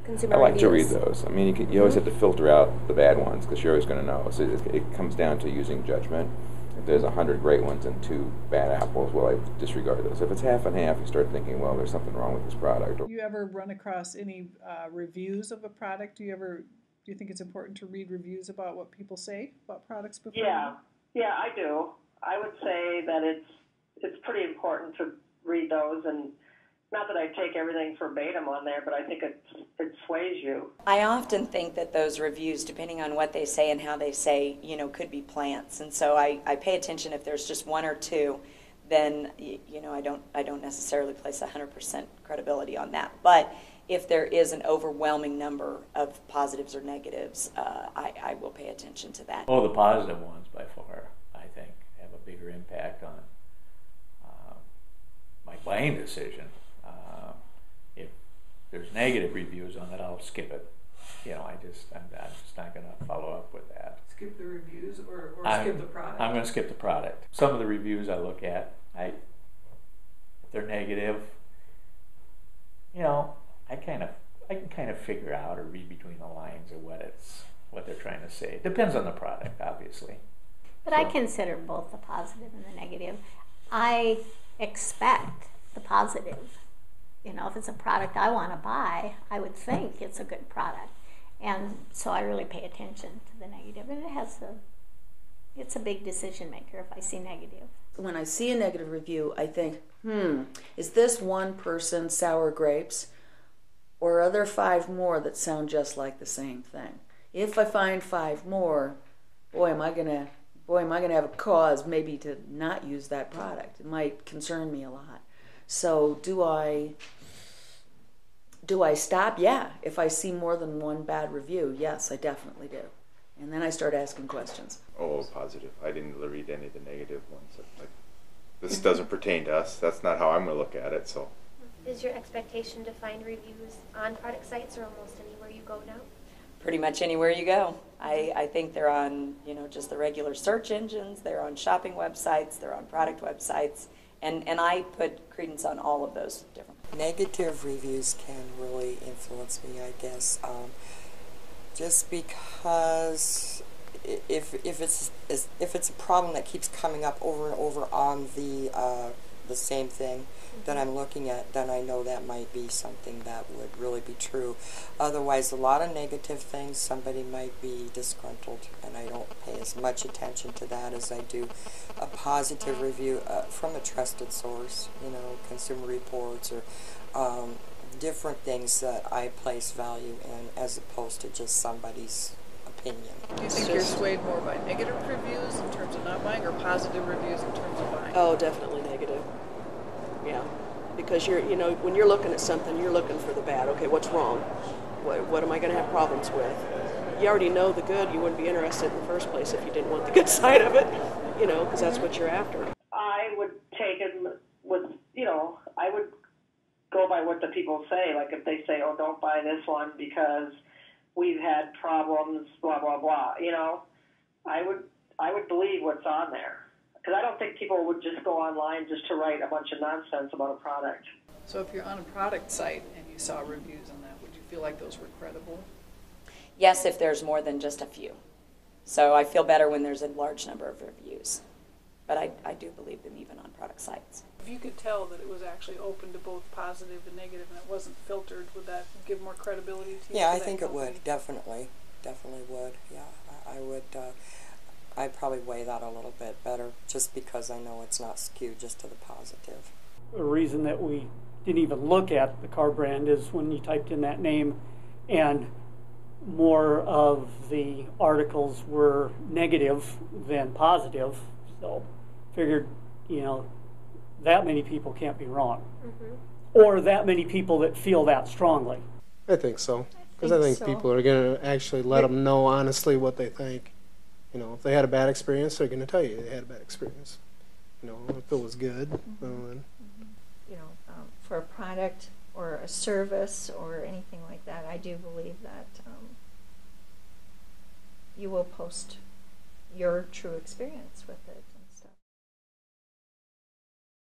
consumer I like to read reviews. those. I mean, you always have to filter out the bad ones because you're always going to know. So it comes down to using judgment. If there's 100 great ones and 2 bad apples, well, I disregard those. If it's half and half, you start thinking, well, there's something wrong with this product. Do you ever run across any reviews of a product? Do you think it's important to read reviews about what people say about products before? Yeah, I do. I would say that it's pretty important to read those, and not that I take everything verbatim on there, but I think it sways you. I often think that those reviews, depending on what they say and how they say, could be plants. And so I pay attention. If there's just 1 or 2, then, I don't necessarily place 100% credibility on that. But if there is an overwhelming number of positives or negatives, I will pay attention to that. Oh, the positive ones by far, I think, have a bigger impact on my buying decision. If there's negative reviews on it, I'll skip it. I'm just not going to follow up with that. Skip the reviews or skip the product? I'm going to skip the product. Some of the reviews I look at, if they're negative, I can kind of figure out or read between the lines of what they're trying to say. It depends on the product, obviously. But I consider both the positive and the negative. I expect the positive. If it's a product I want to buy, I would think it's a good product. And so I really pay attention to the negative. And it's a big decision maker if I see negative. When I see a negative review, I think, is this one person sour grapes, or are there 5 more that sound just like the same thing? If I find 5 more, boy, am I gonna have a cause maybe to not use that product. It might concern me a lot. So do I stop? Yeah. If I see more than 1 bad review, yes, I definitely do. And then I start asking questions. Oh, positive. I didn't read any of the negative ones. Like, this doesn't pertain to us. That's not how I'm going to look at it. So, is your expectation to find reviews on product sites or almost anywhere you go now? Pretty much anywhere you go. I think they're on, just the regular search engines. They're on shopping websites. They're on product websites. And I put credence on all of those different. Negative reviews can really influence me, I guess. Just because if it's a problem that keeps coming up over and over on the same thing that I'm looking at, then I know that might be something that would really be true. Otherwise, a lot of negative things, somebody might be disgruntled, and I don't pay as much attention to that as I do a positive review from a trusted source, Consumer Reports or different things that I place value in as opposed to just somebody's opinion. Do you think you're swayed more by negative reviews in terms of not buying or positive reviews in terms of buying? Oh, definitely negative. Yeah, because when you're looking at something, you're looking for the bad. Okay, what's wrong? What am I going to have problems with? You already know the good. You wouldn't be interested in the first place if you didn't want the good side of it, because that's what you're after. I would take it with, I would go by what the people say. Like if they say, oh, don't buy this one because we've had problems, blah, blah, blah, I would believe what's on there. Because I don't think people would just go online just to write a bunch of nonsense about a product. So if you're on a product site and you saw reviews on that, would you feel like those were credible? Yes, if there's more than just a few. So I feel better when there's a large number of reviews. But I do believe them even on product sites. If you could tell that it was actually open to both positive and negative and it wasn't filtered, would that give more credibility to you? Yeah, I think it would. Definitely would. Yeah, I would. I'd probably weigh that a little bit better just because I know it's not skewed just to the positive. The reason that we didn't even look at the car brand is when you typed in that name and more of the articles were negative than positive, so figured, that many people can't be wrong. Or that many people that feel that strongly. I think so, because I think people are going to actually let them know honestly what they think. If they had a bad experience, they're going to tell you they had a bad experience. If it was good, well, then. For a product or a service or anything like that, I do believe that you will post your true experience with it.